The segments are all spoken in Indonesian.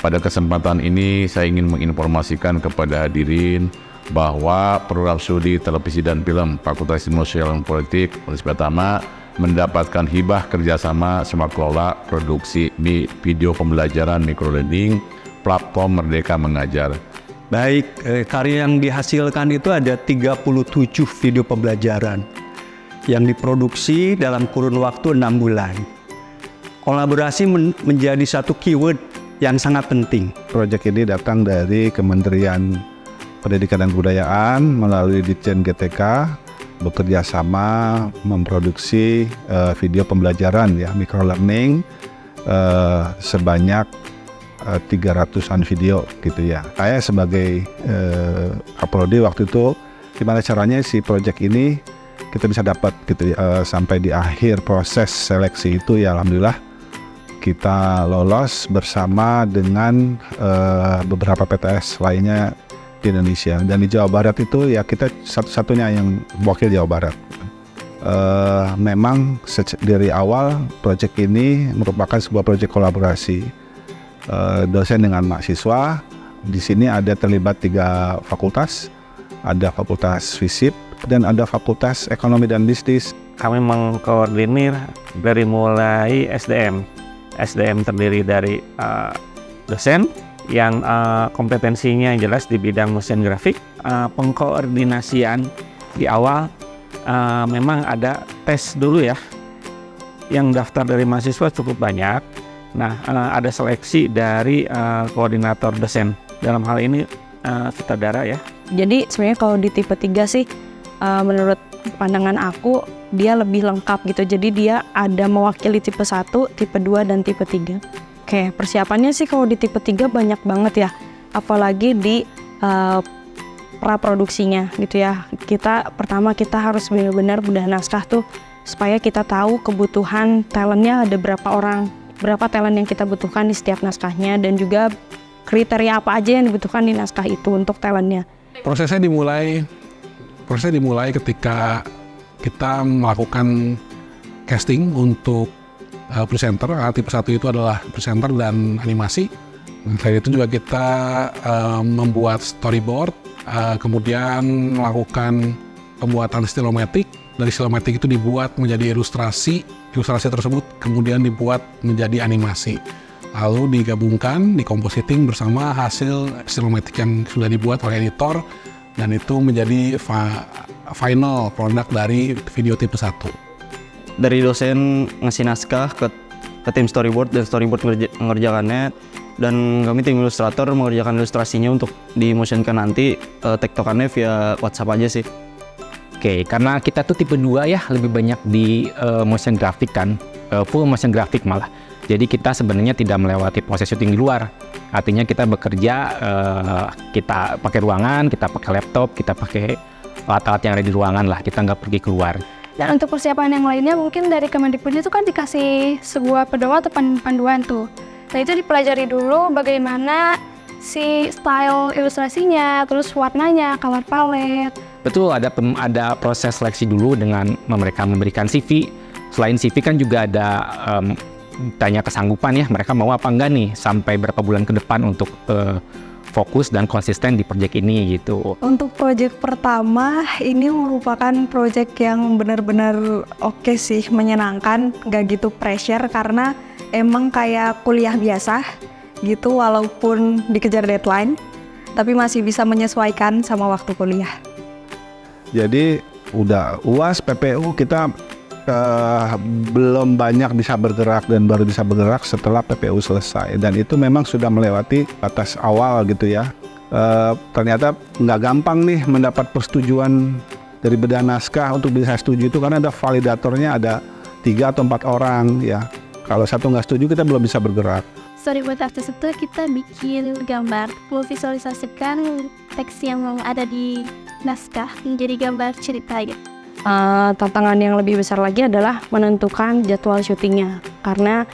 Pada kesempatan ini saya ingin menginformasikan kepada hadirin bahwa program studi televisi dan film Fakultas Ilmu Sosial dan Politik Universitas Tama mendapatkan hibah kerjasama Smart Kelola Produksi Video Pembelajaran Microlearning Platform Merdeka Mengajar. Baik, karya yang dihasilkan itu ada 37 video pembelajaran yang diproduksi dalam kurun waktu 6 bulan. Kolaborasi menjadi satu keyword yang sangat penting. Proyek ini datang dari Kementerian Pendidikan dan Kebudayaan melalui Ditjen GTK bekerja sama memproduksi video pembelajaran ya microlearning sebanyak 300-an video gitu ya. Saya sebagai kaprodi waktu itu gimana caranya si proyek ini kita bisa dapat gitu ya, sampai di akhir proses seleksi itu ya alhamdulillah kita lolos bersama dengan beberapa PTS lainnya di Indonesia. Dan di Jawa Barat itu ya kita satu-satunya yang wakil Jawa Barat. Memang dari awal proyek ini merupakan sebuah proyek kolaborasi dosen dengan mahasiswa. Di sini ada terlibat 3 fakultas, ada fakultas FISIP dan ada fakultas Ekonomi dan Bisnis. Kami mengkoordinir dari mulai SDM terdiri dari dosen yang kompetensinya jelas di bidang motion grafik. Pengkoordinasian di awal memang ada tes dulu ya, yang daftar dari mahasiswa cukup banyak. Nah, ada seleksi dari koordinator dosen, dalam hal ini sutradara ya. Jadi sebenarnya kalau di tipe 3 sih menurut pandangan aku dia lebih lengkap gitu. Jadi dia ada mewakili tipe 1, tipe 2, dan tipe 3. Oke, persiapannya sih kalau di tipe 3 banyak banget ya. Apalagi di praproduksinya gitu ya. Pertama kita harus benar-benar bedah naskah tuh supaya kita tahu kebutuhan talentnya ada berapa orang, berapa talent yang kita butuhkan di setiap naskahnya, dan juga kriteria apa aja yang dibutuhkan di naskah itu untuk talentnya. Prosesnya dimulai ketika kita melakukan casting untuk presenter. Tipe 1 itu adalah presenter dan animasi. Selain itu juga kita membuat storyboard, kemudian melakukan pembuatan stilometik. Dari stilometik itu dibuat menjadi ilustrasi tersebut kemudian dibuat menjadi animasi. Lalu digabungkan, dikompositing bersama hasil stilometik yang sudah dibuat oleh editor, dan itu menjadi final produk dari video tipe 1. Dari dosen ngasih naskah ke tim storyboard, dan storyboard mengerjakannya, dan kami tim ilustrator mengerjakan ilustrasinya untuk di-motionkan nanti. Tektokannya via WhatsApp aja sih. Oke, karena kita tuh tipe 2 ya, lebih banyak di motion graphic kan, full motion graphic malah. Jadi kita sebenarnya tidak melewati proses syuting di luar. Artinya kita bekerja, kita pakai ruangan, kita pakai laptop, kita pakai alat-alat yang ada di ruangan lah, kita nggak pergi keluar. Dan untuk persiapan yang lainnya mungkin dari Kemendikbud itu kan dikasih sebuah pedoman atau panduan tuh. Nah itu dipelajari dulu bagaimana si style ilustrasinya, terus warnanya, color palette. Betul, ada proses seleksi dulu dengan mereka memberikan CV. Selain CV kan juga ada tanya kesanggupan ya, mereka mau apa enggak nih sampai berapa bulan ke depan untuk fokus dan konsisten di proyek ini gitu. Untuk proyek pertama ini merupakan proyek yang benar-benar oke sih, menyenangkan, gak gitu pressure karena emang kayak kuliah biasa gitu, walaupun dikejar deadline tapi masih bisa menyesuaikan sama waktu kuliah. Jadi udah UAS, PPU kita belum banyak bisa bergerak dan baru bisa bergerak setelah PPU selesai, dan itu memang sudah melewati batas awal gitu ya. Ternyata nggak gampang nih mendapat persetujuan dari bedah naskah untuk bisa setuju itu, karena ada validatornya, ada 3 atau 4 orang ya. Kalau satu nggak setuju kita belum bisa bergerak. Storyboard artist itu kita bikin gambar, memvisualisasikan teks yang ada di naskah menjadi gambar cerita gitu. Tantangan yang lebih besar lagi adalah menentukan jadwal syutingnya, karena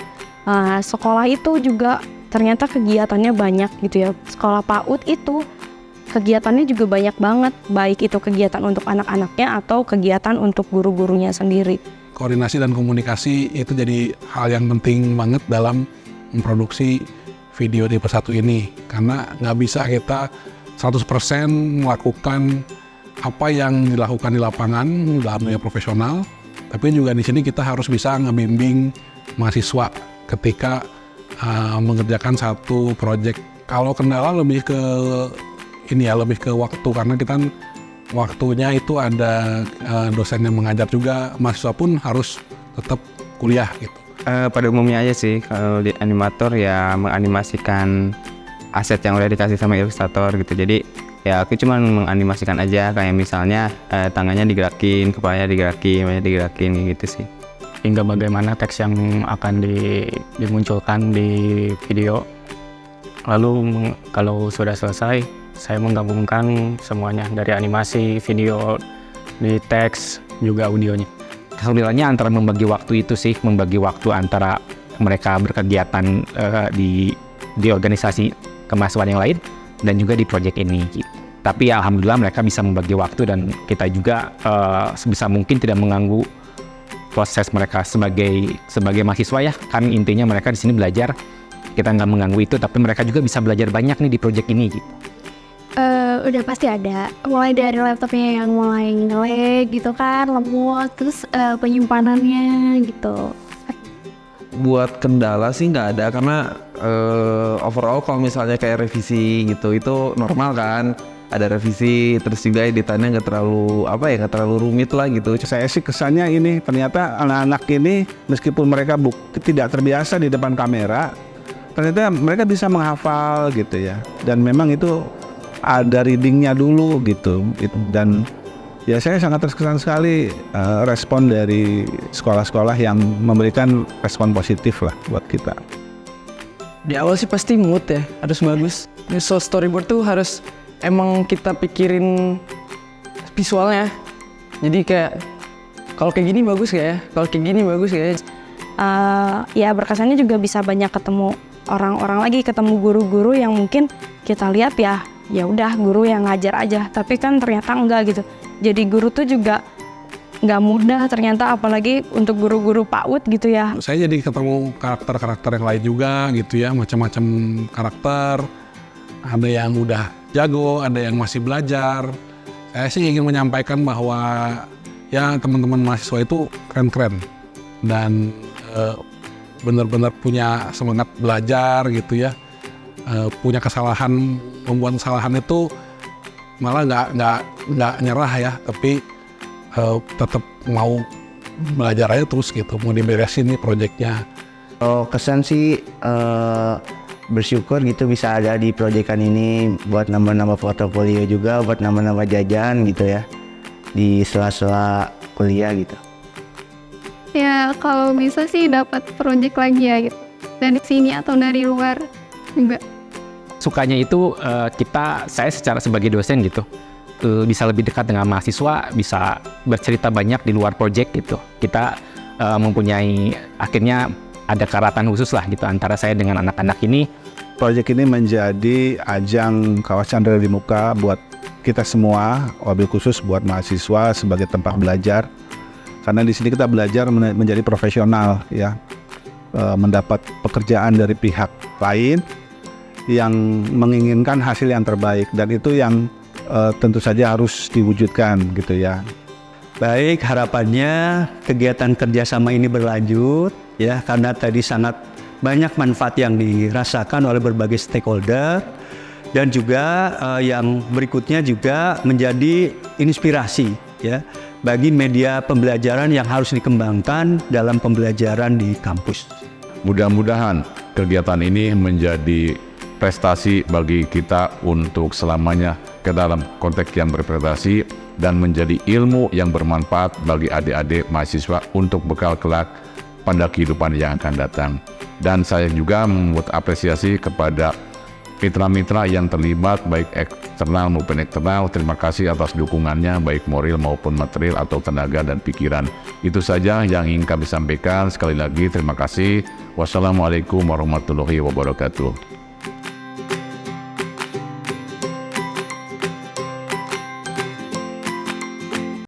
sekolah itu juga ternyata kegiatannya banyak gitu ya. Sekolah PAUD itu kegiatannya juga banyak banget, baik itu kegiatan untuk anak-anaknya atau kegiatan untuk guru-gurunya sendiri. Koordinasi dan komunikasi itu jadi hal yang penting banget dalam memproduksi video tipe 1 ini, karena nggak bisa kita 100% melakukan apa yang dilakukan di lapangan dalam dunia profesional, tapi juga di sini kita harus bisa ngebimbing mahasiswa ketika mengerjakan satu proyek. Kalau kendala lebih ke lebih ke waktu, karena kita waktunya itu ada dosen yang mengajar juga, mahasiswa pun harus tetap kuliah gitu. Pada umumnya aja sih, kalau di animator ya menganimasikan aset yang udah dikasih sama ilustrator gitu. Jadi ya aku cuma menganimasikan aja, kayak misalnya tangannya digerakin, kepalanya digerakin gitu sih. Hingga bagaimana teks yang akan dimunculkan di video. Lalu kalau sudah selesai, saya menggabungkan semuanya dari animasi, video, di teks, juga audionya. Kesulitannya antara membagi waktu itu sih, membagi waktu antara mereka berkegiatan di organisasi kemahasiswaan yang lain dan juga di proyek ini. Tapi ya, alhamdulillah mereka bisa membagi waktu, dan kita juga sebisa mungkin tidak mengganggu proses mereka sebagai mahasiswa ya. Kan intinya mereka di sini belajar, kita nggak mengganggu itu, tapi mereka juga bisa belajar banyak nih di proyek ini gitu. Udah pasti ada, mulai dari laptopnya yang mulai nge-lag gitu kan, lemot, terus penyimpanannya gitu. Buat kendala sih nggak ada, karena overall kalau misalnya kayak revisi gitu itu normal kan, ada revisi, terus juga editannya nggak terlalu rumit lah gitu. Saya sih kesannya ini ternyata anak-anak ini meskipun mereka tidak terbiasa di depan kamera, ternyata mereka bisa menghafal gitu ya, dan memang itu ada readingnya dulu gitu. Dan ya saya sangat terkesan sekali respon dari sekolah-sekolah yang memberikan respon positif lah buat kita. Di awal sih pasti mood ya, harus bagus. So storyboard tuh harus emang kita pikirin visualnya. Jadi kayak kalau kayak gini bagus gak ya? Kalau kayak gini bagus gak ya? Ya berkesannya juga bisa banyak ketemu orang-orang lagi, ketemu guru-guru yang mungkin kita lihat ya udah guru yang ngajar aja, tapi kan ternyata enggak gitu. Jadi guru tuh juga nggak mudah ternyata, apalagi untuk guru-guru PAUD gitu ya. Saya jadi ketemu karakter-karakter yang lain juga gitu ya, macam-macam karakter. Ada yang udah jago, ada yang masih belajar. Saya sih ingin menyampaikan bahwa ya teman-teman mahasiswa itu keren-keren dan benar-benar punya semangat belajar gitu ya. Punya kesalahan, membuat kesalahan itu malah nggak nyerah ya, tapi tetap mau belajar aja terus gitu, mau diberesin nih proyeknya. Kalau kesan sih bersyukur gitu bisa ada di proyekan ini, buat nambah-nambah portofolio juga, buat nambah-nambah jajan gitu ya di sela-sela kuliah gitu. Ya kalau bisa sih dapat proyek lagi ya gitu, dari sini atau dari luar juga. Sukanya itu saya secara sebagai dosen gitu bisa lebih dekat dengan mahasiswa, bisa bercerita banyak di luar proyek gitu. Kita mempunyai, akhirnya ada karatan khusus lah gitu antara saya dengan anak-anak ini. Proyek ini menjadi ajang kawasan Chandra di Muka buat kita semua, wabil khusus buat mahasiswa sebagai tempat belajar. Karena di sini kita belajar menjadi profesional ya, mendapat pekerjaan dari pihak lain yang menginginkan hasil yang terbaik, dan itu yang tentu saja harus diwujudkan gitu ya. Baik, harapannya kegiatan kerjasama ini berlanjut ya, karena tadi sangat banyak manfaat yang dirasakan oleh berbagai stakeholder, dan juga yang berikutnya juga menjadi inspirasi ya bagi media pembelajaran yang harus dikembangkan dalam pembelajaran di kampus. Mudah-mudahan kegiatan ini menjadi prestasi bagi kita untuk selamanya ke dalam konteks yang berprestasi, dan menjadi ilmu yang bermanfaat bagi adik-adik mahasiswa untuk bekal kelak pada kehidupan yang akan datang. Dan saya juga membuat apresiasi kepada mitra-mitra yang terlibat baik eksternal maupun internal. Terima kasih atas dukungannya baik moral maupun material atau tenaga dan pikiran. Itu saja yang ingin kami sampaikan. Sekali lagi terima kasih. Wassalamualaikum warahmatullahi wabarakatuh.